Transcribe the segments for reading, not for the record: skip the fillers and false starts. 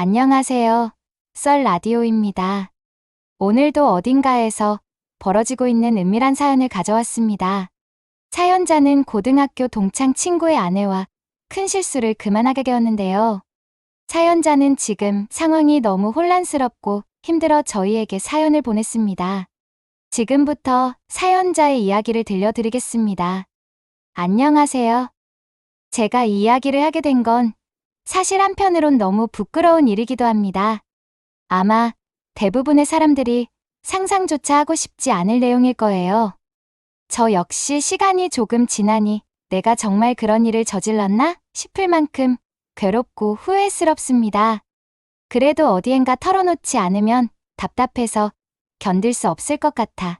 안녕하세요. 썰 라디오입니다. 오늘도 어딘가에서 벌어지고 있는 은밀한 사연을 가져왔습니다. 사연자는 고등학교 동창 친구의 아내와 큰 실수를 그만하게 되었는데요. 사연자는 지금 상황이 너무 혼란스럽고 힘들어 저희에게 사연을 보냈습니다. 지금부터 사연자의 이야기를 들려드리겠습니다. 안녕하세요. 제가 이 이야기를 하게 된 건 사실 한편으론 너무 부끄러운 일이기도 합니다. 아마 대부분의 사람들이 상상조차 하고 싶지 않을 내용일 거예요. 저 역시 시간이 조금 지나니 내가 정말 그런 일을 저질렀나 싶을 만큼 괴롭고 후회스럽습니다. 그래도 어디엔가 털어놓지 않으면 답답해서 견딜 수 없을 것 같아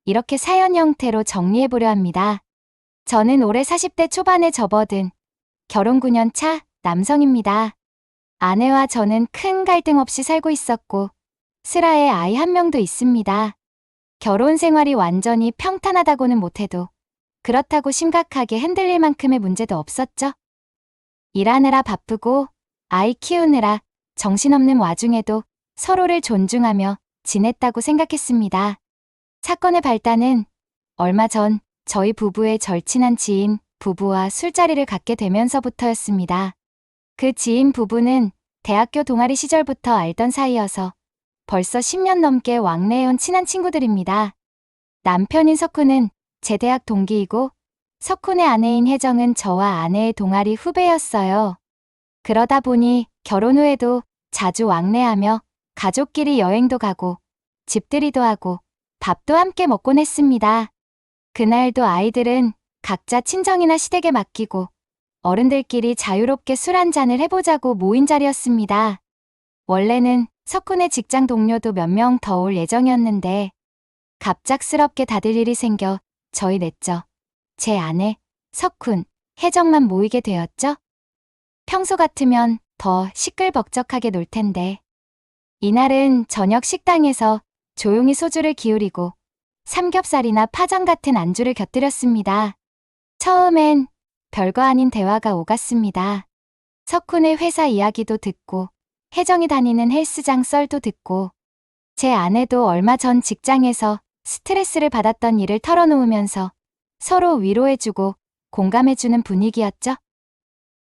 이렇게 사연 형태로 정리해보려 합니다. 저는 올해 40대 초반에 접어든 결혼 9년 차 남성입니다. 아내와 저는 큰 갈등 없이 살고 있었고 슬하에 아이 한 명도 있습니다. 결혼 생활이 완전히 평탄하다고는 못해도 그렇다고 심각하게 흔들릴 만큼의 문제도 없었죠. 일하느라 바쁘고 아이 키우느라 정신없는 와중에도 서로를 존중하며 지냈다고 생각했습니다. 사건의 발단은 얼마 전 저희 부부의 절친한 지인 부부와 술자리를 갖게 되면서부터였습니다. 그 지인 부부는 대학교 동아리 시절부터 알던 사이여서 벌써 10년 넘게 왕래해온 친한 친구들입니다. 남편인 석훈은 제 대학 동기이고 석훈의 아내인 혜정은 저와 아내의 동아리 후배였어요. 그러다 보니 결혼 후에도 자주 왕래하며 가족끼리 여행도 가고 집들이도 하고 밥도 함께 먹곤 했습니다. 그날도 아이들은 각자 친정이나 시댁에 맡기고 어른들끼리 자유롭게 술 한잔을 해보자고 모인 자리였습니다. 원래는 석훈의 직장 동료도 몇 명 더 올 예정이었는데 갑작스럽게 다들 일이 생겨 저희 넷째, 제 아내, 석훈, 혜정만 모이게 되었죠. 평소 같으면 더 시끌벅적하게 놀 텐데 이날은 저녁 식당에서 조용히 소주를 기울이고 삼겹살이나 파전 같은 안주를 곁들였습니다. 처음엔 별거 아닌 대화가 오갔습니다. 석훈의 회사 이야기도 듣고 혜정이 다니는 헬스장 썰도 듣고 제 아내도 얼마 전 직장에서 스트레스를 받았던 일을 털어놓으면서 서로 위로해주고 공감해주는 분위기였죠.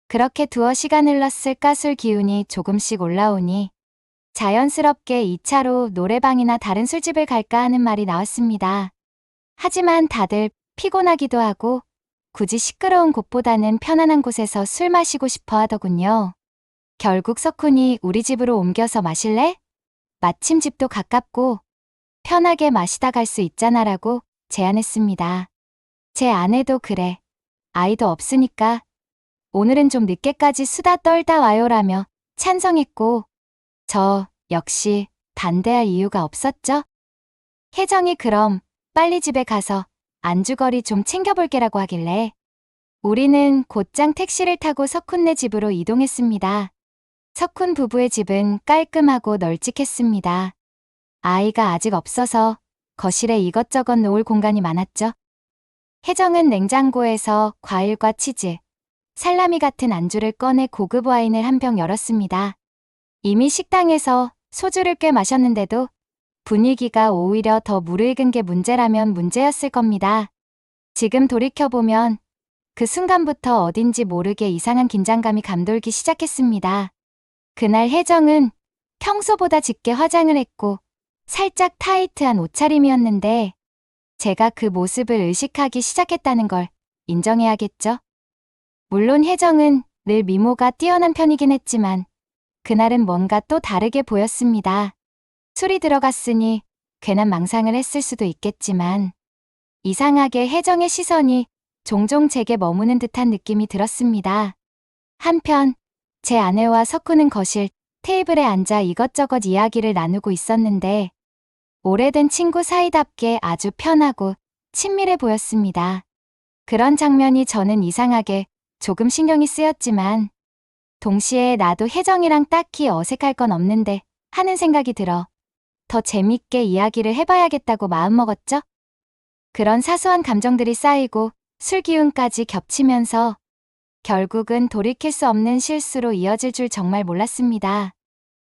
그렇게 두어 시간 흘렀을까 술 기운이 조금씩 올라오니 자연스럽게 2차로 노래방이나 다른 술집을 갈까 하는 말이 나왔습니다. 하지만 다들 피곤하기도 하고 굳이 시끄러운 곳보다는 편안한 곳에서 술 마시고 싶어 하더군요. 결국 석훈이 우리 집으로 옮겨서 마실래? 마침 집도 가깝고 편하게 마시다 갈 수 있잖아 라고 제안했습니다. 제 아내도 그래. 아이도 없으니까 오늘은 좀 늦게까지 수다 떨다 와요라며 찬성했고 저 역시 반대할 이유가 없었죠. 혜정이 그럼 빨리 집에 가서 안주거리 좀 챙겨볼게라고 하길래 우리는 곧장 택시를 타고 석훈네 집으로 이동했습니다. 석훈 부부의 집은 깔끔하고 널찍했습니다. 아이가 아직 없어서 거실에 이것저것 놓을 공간이 많았죠. 혜정은 냉장고에서 과일과 치즈, 살라미 같은 안주를 꺼내 고급 와인을 한 병 열었습니다. 이미 식당에서 소주를 꽤 마셨는데도 분위기가 오히려 더 무르익은 게 문제라면 문제였을 겁니다. 지금 돌이켜보면 그 순간부터 어딘지 모르게 이상한 긴장감이 감돌기 시작했습니다. 그날 혜정은 평소보다 짙게 화장을 했고 살짝 타이트한 옷차림이었는데 제가 그 모습을 의식하기 시작했다는 걸 인정해야겠죠? 물론 혜정은 늘 미모가 뛰어난 편이긴 했지만 그날은 뭔가 또 다르게 보였습니다. 술이 들어갔으니 괜한 망상을 했을 수도 있겠지만 이상하게 혜정의 시선이 종종 제게 머무는 듯한 느낌이 들었습니다. 한편 제 아내와 석훈은 거실 테이블에 앉아 이것저것 이야기를 나누고 있었는데 오래된 친구 사이답게 아주 편하고 친밀해 보였습니다. 그런 장면이 저는 이상하게 조금 신경이 쓰였지만 동시에 나도 혜정이랑 딱히 어색할 건 없는데 하는 생각이 들어 더 재밌게 이야기를 해봐야겠다고 마음먹었죠. 그런 사소한 감정들이 쌓이고 술 기운까지 겹치면서 결국은 돌이킬 수 없는 실수로 이어질 줄 정말 몰랐습니다.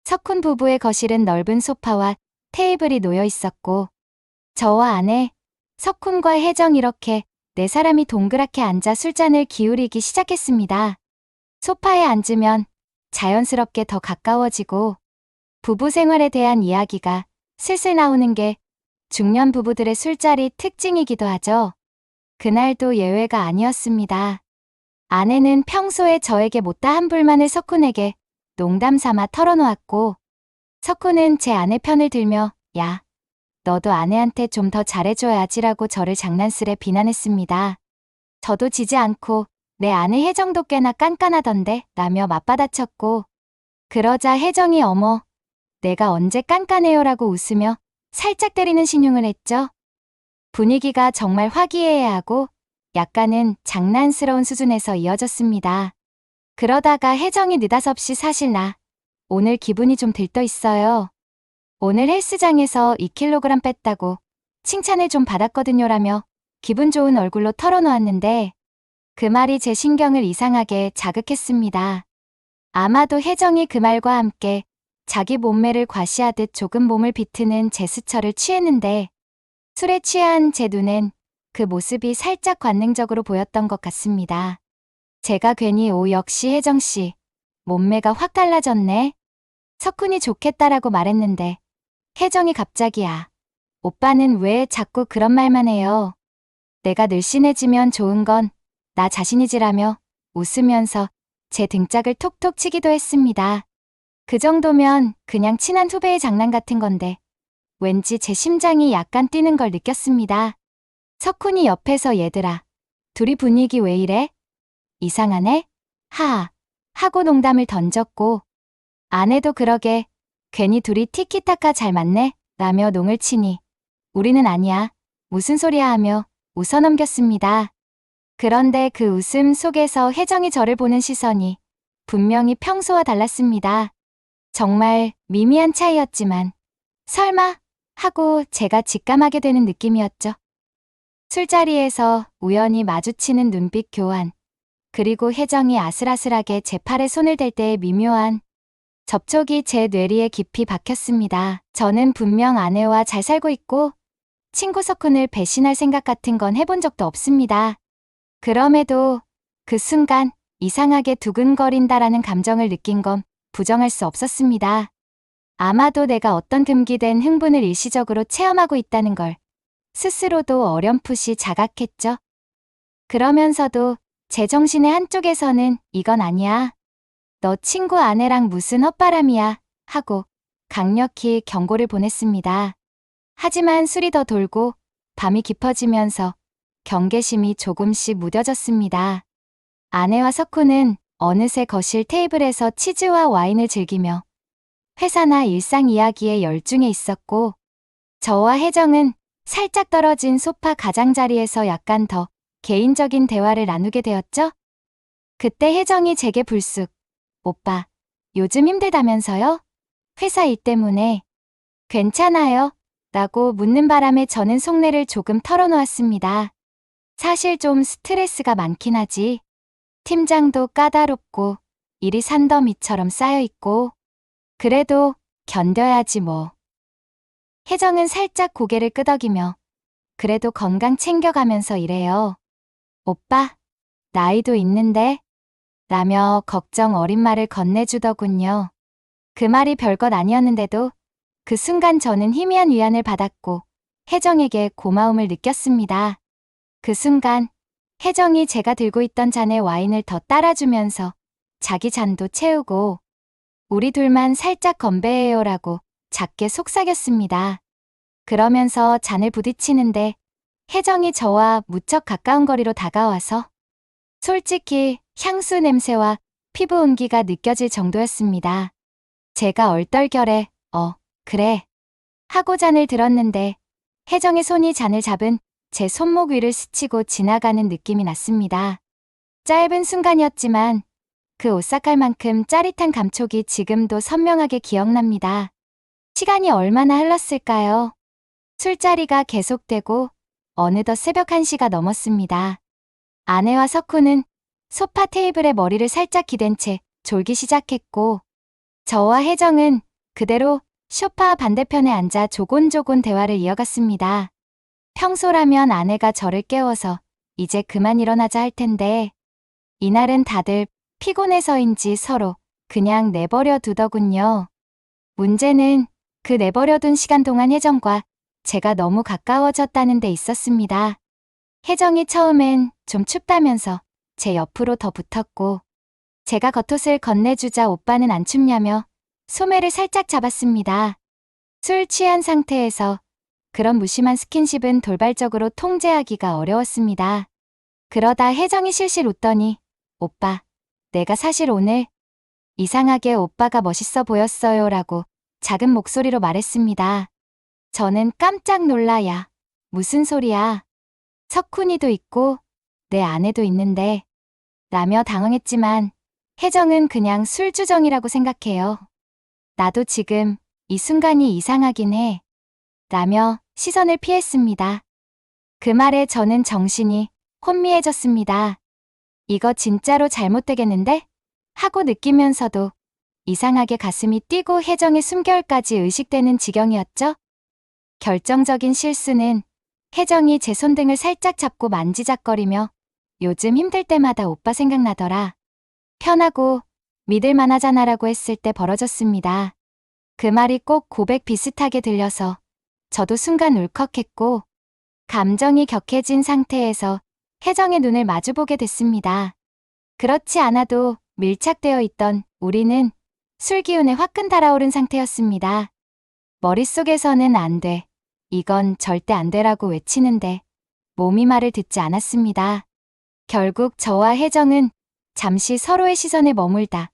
석훈 부부의 거실은 넓은 소파와 테이블이 놓여 있었고, 저와 아내, 석훈과 혜정 이렇게 네 사람이 동그랗게 앉아 술잔을 기울이기 시작했습니다. 소파에 앉으면 자연스럽게 더 가까워지고 부부 생활에 대한 이야기가 슬슬 나오는 게 중년 부부들의 술자리 특징이기도 하죠. 그날도 예외가 아니었습니다. 아내는 평소에 저에게 못다한 불만을 석훈에게 농담 삼아 털어놓았고, 석훈은 제 아내 편을 들며 야, 너도 아내한테 좀 더 잘해줘야지라고 저를 장난스레 비난했습니다. 저도 지지 않고 내 아내 혜정도 꽤나 깐깐하던데 라며 맞받아쳤고, 그러자 혜정이 어머, 내가 언제 깐깐해요라고 웃으며 살짝 때리는 신용을 했죠. 분위기가 정말 화기애애하고 약간은 장난스러운 수준에서 이어졌습니다. 그러다가 혜정이 느닷없이 사실 나 오늘 기분이 좀 들떠 있어요. 오늘 헬스장에서 2kg 뺐다고 칭찬을 좀 받았거든요라며 기분 좋은 얼굴로 털어놓았는데 그 말이 제 신경을 이상하게 자극했습니다. 아마도 혜정이 그 말과 함께 자기 몸매를 과시하듯 조금 몸을 비트는 제스처를 취했는데 술에 취한 제 눈엔 그 모습이 살짝 관능적으로 보였던 것 같습니다. 제가 괜히 오 역시 혜정씨 몸매가 확 달라졌네. 석훈이 좋겠다라고 말했는데 혜정이 갑자기 오빠는 왜 자꾸 그런 말만 해요. 내가 늘씬해지면 좋은 건 나 자신이지라며 웃으면서 제 등짝을 톡톡 치기도 했습니다. 그 정도면 그냥 친한 후배의 장난 같은 건데 왠지 제 심장이 약간 뛰는 걸 느꼈습니다. 석훈이 옆에서 얘들아, 둘이 분위기 왜 이래? 이상하네? 하하 하고 농담을 던졌고 아내도 그러게 괜히 둘이 티키타카 잘 맞네? 라며 농을 치니 우리는 아니야. 무슨 소리야 하며 웃어넘겼습니다. 그런데 그 웃음 속에서 혜정이 저를 보는 시선이 분명히 평소와 달랐습니다. 정말 미미한 차이였지만 설마 하고 제가 직감하게 되는 느낌이었죠. 술자리에서 우연히 마주치는 눈빛 교환, 그리고 혜정이 아슬아슬하게 제 팔에 손을 댈 때의 미묘한 접촉이 제 뇌리에 깊이 박혔습니다. 저는 분명 아내와 잘 살고 있고 친구 석훈을 배신할 생각 같은 건 해본 적도 없습니다. 그럼에도 그 순간 이상하게 두근거린다라는 감정을 느낀 건 부정할 수 없었습니다. 아마도 내가 어떤 금기된 흥분을 일시적으로 체험하고 있다는 걸 스스로도 어렴풋이 자각했죠. 그러면서도 제 정신의 한쪽에서는 이건 아니야. 너 친구 아내랑 무슨 헛바람이야 하고 강력히 경고를 보냈습니다. 하지만 술이 더 돌고 밤이 깊어지면서 경계심이 조금씩 무뎌졌습니다. 아내와 석훈은 어느새 거실 테이블에서 치즈와 와인을 즐기며 회사나 일상 이야기에 열중해 있었고 저와 혜정은 살짝 떨어진 소파 가장자리에서 약간 더 개인적인 대화를 나누게 되었죠. 그때 혜정이 제게 불쑥 오빠, 요즘 힘들다면서요? 회사 일 때문에. 괜찮아요? 라고 묻는 바람에 저는 속내를 조금 털어놓았습니다. 사실 좀 스트레스가 많긴 하지. 팀장도 까다롭고 일이 산더미처럼 쌓여있고 그래도 견뎌야지 뭐. 혜정은 살짝 고개를 끄덕이며 그래도 건강 챙겨가면서 일해요. 오빠, 나이도 있는데? 라며 걱정 어린 말을 건네주더군요. 그 말이 별것 아니었는데도 그 순간 저는 희미한 위안을 받았고 혜정에게 고마움을 느꼈습니다. 그 순간 혜정이 제가 들고 있던 잔에 와인을 더 따라주면서 자기 잔도 채우고 우리 둘만 살짝 건배해요라고 작게 속삭였습니다. 그러면서 잔을 부딪히는데 혜정이 저와 무척 가까운 거리로 다가와서 솔직히 향수 냄새와 피부 온기가 느껴질 정도였습니다. 제가 얼떨결에 그래 하고 잔을 들었는데 혜정의 손이 잔을 잡은 제 손목 위를 스치고 지나가는 느낌이 났습니다. 짧은 순간이었지만 그 오싹할 짜릿한 감촉이 지금도 선명하게 기억납니다. 시간이 얼마나 흘렀을까요? 술자리가 계속되고 어느덧 새벽 1시가 넘었습니다. 아내와 석훈은 소파 테이블에 머리를 살짝 기댄 채 졸기 시작했고 저와 혜정은 그대로 소파 반대편에 앉아 조곤조곤 대화를 이어갔습니다. 평소라면 아내가 저를 깨워서 이제 그만 일어나자 할 텐데 이날은 다들 피곤해서인지 서로 그냥 내버려 두더군요. 문제는 그 내버려둔 시간 동안 혜정과 제가 너무 가까워졌다는 데 있었습니다. 혜정이 처음엔 좀 춥다면서 제 옆으로 더 붙었고 제가 겉옷을 건네주자 오빠는 안 춥냐며 소매를 살짝 잡았습니다. 술 취한 상태에서 그런 무심한 스킨십은 돌발적으로 통제하기가 어려웠습니다. 그러다 혜정이 실실 웃더니 오빠, 내가 사실 오늘 이상하게 오빠가 멋있어 보였어요 라고 작은 목소리로 말했습니다. 저는 깜짝 놀라야 무슨 소리야. 석훈이도 있고 내 아내도 있는데 라며 당황했지만 혜정은 그냥 술주정이라고 생각해요. 나도 지금 이 순간이 이상하긴 해. 라며 시선을 피했습니다. 그 말에 저는 정신이 혼미해졌습니다. 이거 진짜로 잘못되겠는데? 하고 느끼면서도 이상하게 가슴이 뛰고 혜정의 숨결까지 의식되는 지경이었죠. 결정적인 실수는 혜정이 제 손등을 살짝 잡고 만지작거리며 요즘 힘들 때마다 오빠 생각나더라. 편하고 믿을만하잖아라고 했을 때 벌어졌습니다. 그 말이 꼭 고백 비슷하게 들려서 저도 순간 울컥했고 감정이 격해진 상태에서 혜정의 눈을 마주보게 됐습니다. 그렇지 않아도 밀착되어 있던 우리는 술 기운에 화끈 달아오른 상태였습니다. 머릿속에서는 안 돼. 이건 절대 안 되라고 외치는데 몸이 말을 듣지 않았습니다. 결국 저와 혜정은 잠시 서로의 시선에 머물다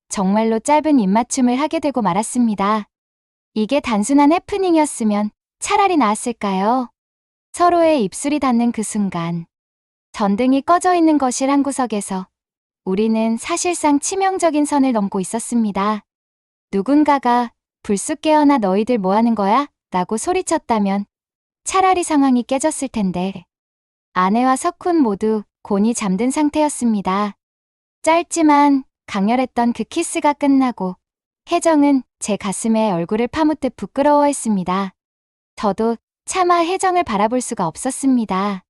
정말로 짧은 입맞춤을 하게 되고 말았습니다. 이게 단순한 해프닝이었으면 차라리 나았을까요? 서로의 입술이 닿는 그 순간 전등이 꺼져 있는 거실 한 구석에서 우리는 사실상 치명적인 선을 넘고 있었습니다. 누군가가 불쑥 깨어나 너희들 뭐 하는 거야? 라고 소리쳤다면 차라리 상황이 깨졌을 텐데 아내와 석훈 모두 곤히 잠든 상태였습니다. 짧지만 강렬했던 그 키스가 끝나고 혜정은 제 가슴에 얼굴을 파묻듯 부끄러워했습니다. 저도 차마 혜정을 바라볼 수가 없었습니다.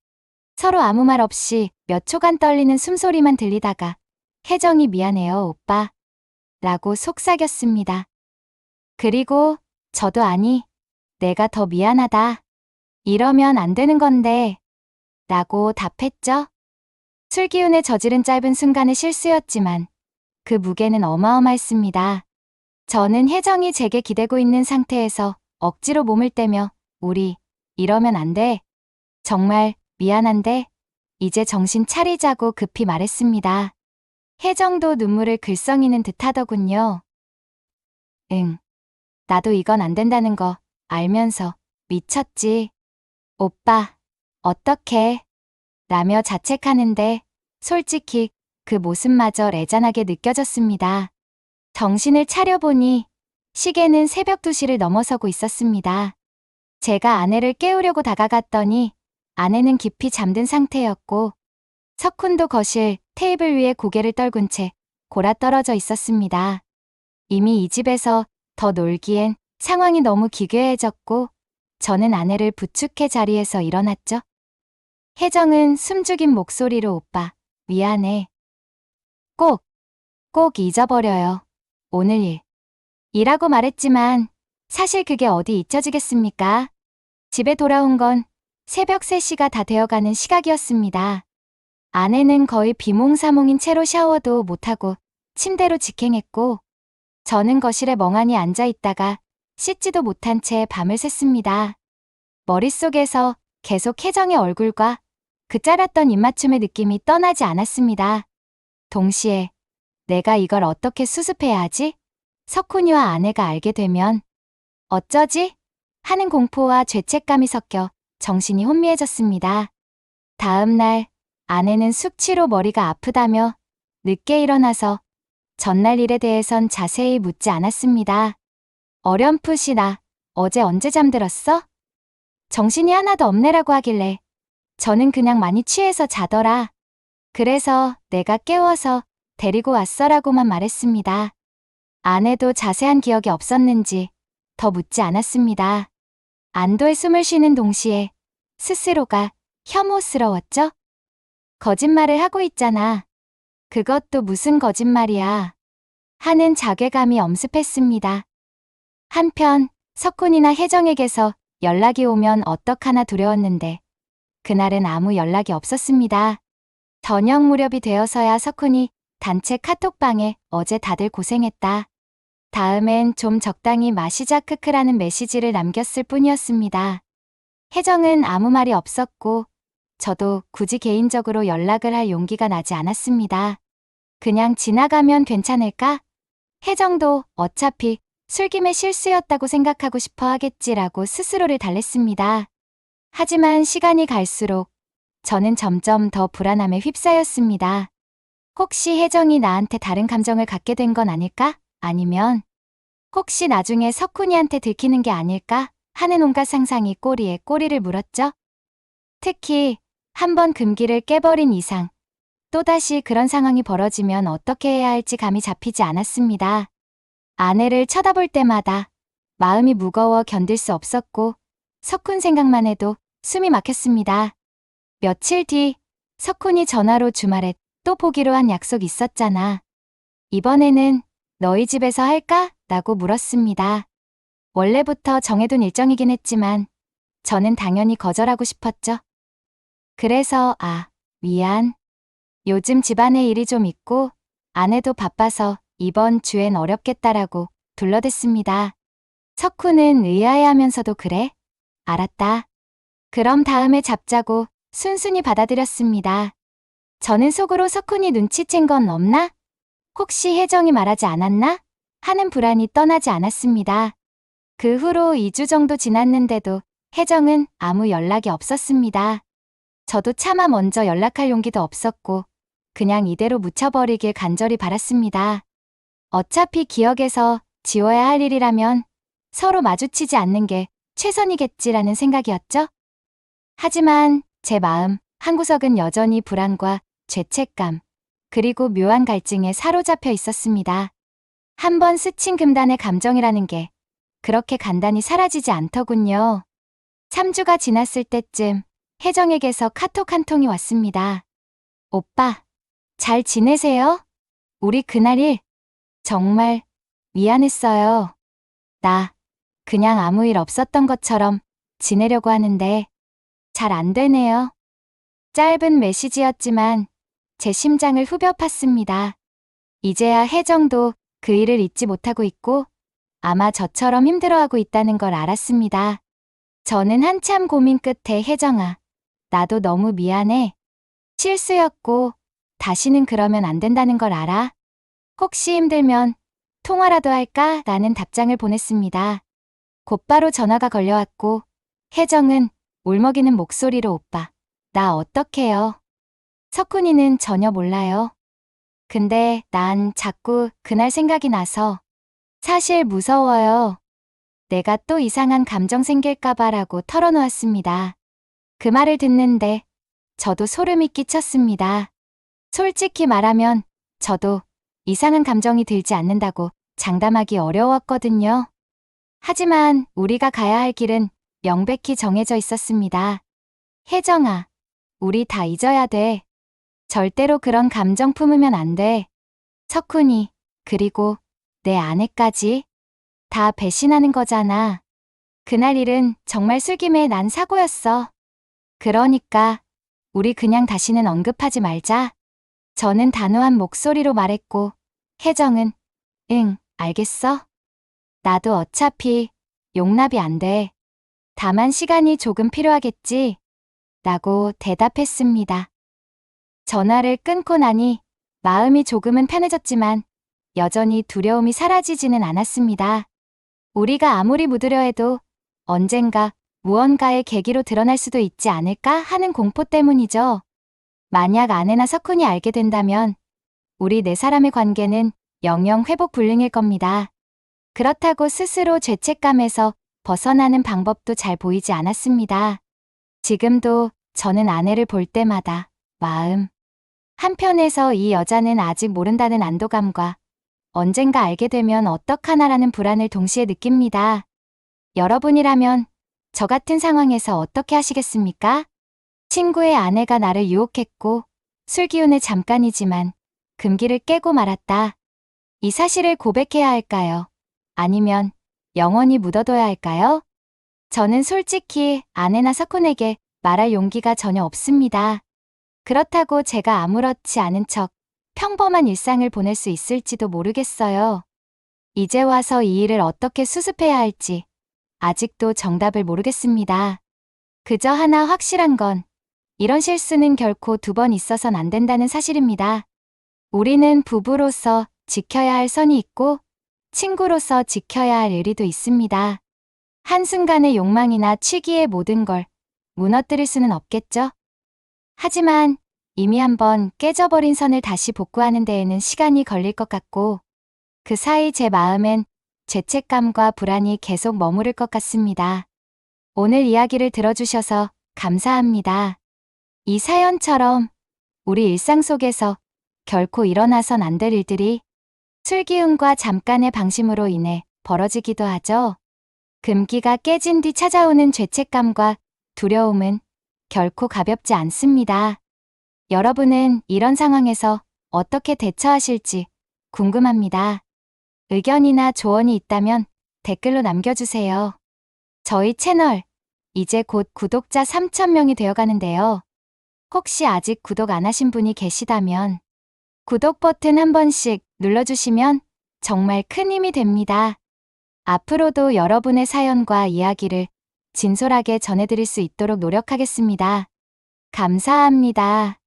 서로 아무 말 없이 몇 초간 떨리는 숨소리만 들리다가 혜정이 미안해요, 오빠. 라고 속삭였습니다. 그리고 저도 아니, 내가 더 미안하다. 이러면 안 되는 건데. 라고 답했죠. 술 기운에 저지른 짧은 순간의 실수였지만 그 무게는 어마어마했습니다. 저는 혜정이 제게 기대고 있는 상태에서 억지로 몸을 떼며 우리 이러면 안 돼. 정말 미안한데 이제 정신 차리자고 급히 말했습니다. 혜정도 눈물을 글썽이는 듯 하더군요. 응. 나도 이건 안 된다는 거 알면서 미쳤지. 오빠, 어떡해. 라며 자책하는데 솔직히 그 모습마저 애잔하게 느껴졌습니다. 정신을 차려보니 시계는 새벽 2시를 넘어서고 있었습니다. 제가 아내를 깨우려고 다가갔더니 아내는 깊이 잠든 상태였고 석훈도 거실 테이블 위에 고개를 떨군 채 골아떨어져 있었습니다. 이미 이 집에서 더 놀기엔 상황이 너무 기괴해졌고 저는 아내를 부축해 자리에서 일어났죠. 혜정은 숨죽인 목소리로 오빠, 미안해. 꼭 잊어버려요. 오늘 일. 이라고 말했지만 사실 그게 어디 잊혀지겠습니까? 집에 돌아온 건 새벽 3시가 다 되어가는 시각이었습니다. 아내는 거의 비몽사몽인 채로 샤워도 못하고 침대로 직행했고 저는 거실에 멍하니 앉아있다가 씻지도 못한 채 밤을 샜습니다. 머릿속에서 계속 혜정의 얼굴과 그 짧았던 입맞춤의 느낌이 떠나지 않았습니다. 동시에 내가 이걸 어떻게 수습해야 하지? 석훈이와 아내가 알게 되면 어쩌지? 하는 공포와 죄책감이 섞여 정신이 혼미해졌습니다. 다음 날 아내는 숙취로 머리가 아프다며 늦게 일어나서 전날 일에 대해선 자세히 묻지 않았습니다. 어렴풋이 나 어제 언제 잠들었어? 정신이 하나도 없네라고 하길래 저는 그냥 많이 취해서 자더라. 그래서 내가 깨워서 데리고 왔어라고만 말했습니다. 아내도 자세한 기억이 없었는지 더 묻지 않았습니다. 안도의 숨을 쉬는 동시에 스스로가 혐오스러웠죠? 거짓말을 하고 있잖아. 그것도 무슨 거짓말이야. 하는 자괴감이 엄습했습니다. 한편 석훈이나 혜정에게서 연락이 오면 어떡하나 두려웠는데 그날은 아무 연락이 없었습니다. 저녁 무렵이 되어서야 석훈이 단체 카톡방에 어제 다들 고생했다. 다음엔 좀 적당히 마시자 크크라는 메시지를 남겼을 뿐이었습니다. 혜정은 아무 말이 없었고 저도 굳이 개인적으로 연락을 할 용기가 나지 않았습니다. 그냥 지나가면 괜찮을까? 혜정도 어차피 술김에 실수였다고 생각하고 싶어 하겠지라고 스스로를 달랬습니다. 하지만 시간이 갈수록 저는 점점 더 불안함에 휩싸였습니다. 혹시 혜정이 나한테 다른 감정을 갖게 된 건 아닐까? 아니면 혹시 나중에 석훈이한테 들키는 게 아닐까? 하는 온갖 상상이 꼬리에 꼬리를 물었죠. 특히 한번 금기를 깨버린 이상 또다시 그런 상황이 벌어지면 어떻게 해야 할지 감이 잡히지 않았습니다. 아내를 쳐다볼 때마다 마음이 무거워 견딜 수 없었고 석훈 생각만 해도 숨이 막혔습니다. 며칠 뒤 석훈이 전화로 주말에 또 보기로 한 약속 있었잖아. 이번에는 너희 집에서 할까? 라고 물었습니다. 원래부터 정해둔 일정이긴 했지만 저는 당연히 거절하고 싶었죠. 그래서 미안. 요즘 집안에 일이 좀 있고 아내도 바빠서 이번 주엔 어렵겠다라고 둘러댔습니다. 석훈은 의아해하면서도 그래? 알았다. 그럼 다음에 잡자고 순순히 받아들였습니다. 저는 속으로 석훈이 눈치챈 건 없나? 혹시 혜정이 말하지 않았나? 하는 불안이 떠나지 않았습니다. 그 후로 2주 정도 지났는데도 혜정은 아무 연락이 없었습니다. 저도 차마 먼저 연락할 용기도 없었고 그냥 이대로 묻혀버리길 간절히 바랐습니다. 어차피 기억에서 지워야 할 일이라면 서로 마주치지 않는 게 최선이겠지라는 생각이었죠. 하지만 제 마음 한구석은 여전히 불안과 죄책감, 그리고 묘한 갈증에 사로잡혀 있었습니다. 한번 스친 금단의 감정이라는 게 그렇게 간단히 사라지지 않더군요. 3주가 지났을 때쯤 혜정에게서 카톡 한 통이 왔습니다. 오빠, 잘 지내세요? 우리 그날 일 정말 미안했어요. 나 그냥 아무 일 없었던 것처럼 지내려고 하는데 잘 안 되네요. 짧은 메시지였지만 제 심장을 후벼 팠습니다. 이제야 혜정도 그 일을 잊지 못하고 있고 아마 저처럼 힘들어하고 있다는 걸 알았습니다. 저는 한참 고민 끝에 혜정아, 나도 너무 미안해. 실수였고 다시는 그러면 안 된다는 걸 알아. 혹시 힘들면 통화라도 할까? 라는 답장을 보냈습니다. 곧바로 전화가 걸려왔고 혜정은 울먹이는 목소리로 오빠, 나 어떡해요? 석훈이는 전혀 몰라요. 근데 난 자꾸 그날 생각이 나서 사실 무서워요. 내가 또 이상한 감정 생길까봐라고 털어놓았습니다. 그 말을 듣는데 저도 소름이 끼쳤습니다. 솔직히 말하면 저도 이상한 감정이 들지 않는다고 장담하기 어려웠거든요. 하지만 우리가 가야 할 길은 명백히 정해져 있었습니다. 혜정아, 우리 다 잊어야 돼. 절대로 그런 감정 품으면 안 돼. 석훈이, 그리고 내 아내까지 다 배신하는 거잖아. 그날 일은 정말 술김에 난 사고였어. 그러니까 우리 그냥 다시는 언급하지 말자. 저는 단호한 목소리로 말했고 혜정은 응, 알겠어. 나도 어차피 용납이 안 돼. 다만 시간이 조금 필요하겠지. 라고 대답했습니다. 전화를 끊고 나니 마음이 조금은 편해졌지만 여전히 두려움이 사라지지는 않았습니다. 우리가 아무리 묻으려 해도 언젠가 무언가의 계기로 드러날 수도 있지 않을까 하는 공포 때문이죠. 만약 아내나 석훈이 알게 된다면 우리 네 사람의 관계는 영영 회복 불능일 겁니다. 그렇다고 스스로 죄책감에서 벗어나는 방법도 잘 보이지 않았습니다. 지금도 저는 아내를 볼 때마다 마음 한편에서 이 여자는 아직 모른다는 안도감과 언젠가 알게 되면 어떡하나라는 불안을 동시에 느낍니다. 여러분이라면 저 같은 상황에서 어떻게 하시겠습니까? 친구의 아내가 나를 유혹했고 술 기운에 잠깐이지만 금기를 깨고 말았다. 이 사실을 고백해야 할까요? 아니면 영원히 묻어둬야 할까요? 저는 솔직히 아내나 사콘에게 말할 용기가 전혀 없습니다. 그렇다고 제가 아무렇지 않은 척 평범한 일상을 보낼 수 있을지도 모르겠어요. 이제 와서 이 일을 어떻게 수습해야 할지 아직도 정답을 모르겠습니다. 그저 하나 확실한 건 이런 실수는 결코 두 번 있어선 안 된다는 사실입니다. 우리는 부부로서 지켜야 할 선이 있고 친구로서 지켜야 할 의리도 있습니다. 한순간의 욕망이나 취기의 모든 걸 무너뜨릴 수는 없겠죠? 하지만 이미 한번 깨져버린 선을 다시 복구하는 데에는 시간이 걸릴 것 같고 그 사이 제 마음엔 죄책감과 불안이 계속 머무를 것 같습니다. 오늘 이야기를 들어주셔서 감사합니다. 이 사연처럼 우리 일상 속에서 결코 일어나선 안 될 일들이 술기운과 잠깐의 방심으로 인해 벌어지기도 하죠. 금기가 깨진 뒤 찾아오는 죄책감과 두려움은 결코 가볍지 않습니다. 여러분은 이런 상황에서 어떻게 대처하실지 궁금합니다. 의견이나 조언이 있다면 댓글로 남겨주세요. 저희 채널 이제 곧 구독자 3,000명이 되어가는데요. 혹시 아직 구독 안 하신 분이 계시다면 구독 버튼 한 번씩 눌러주시면 정말 큰 힘이 됩니다. 앞으로도 여러분의 사연과 이야기를 진솔하게 전해드릴 수 있도록 노력하겠습니다. 감사합니다.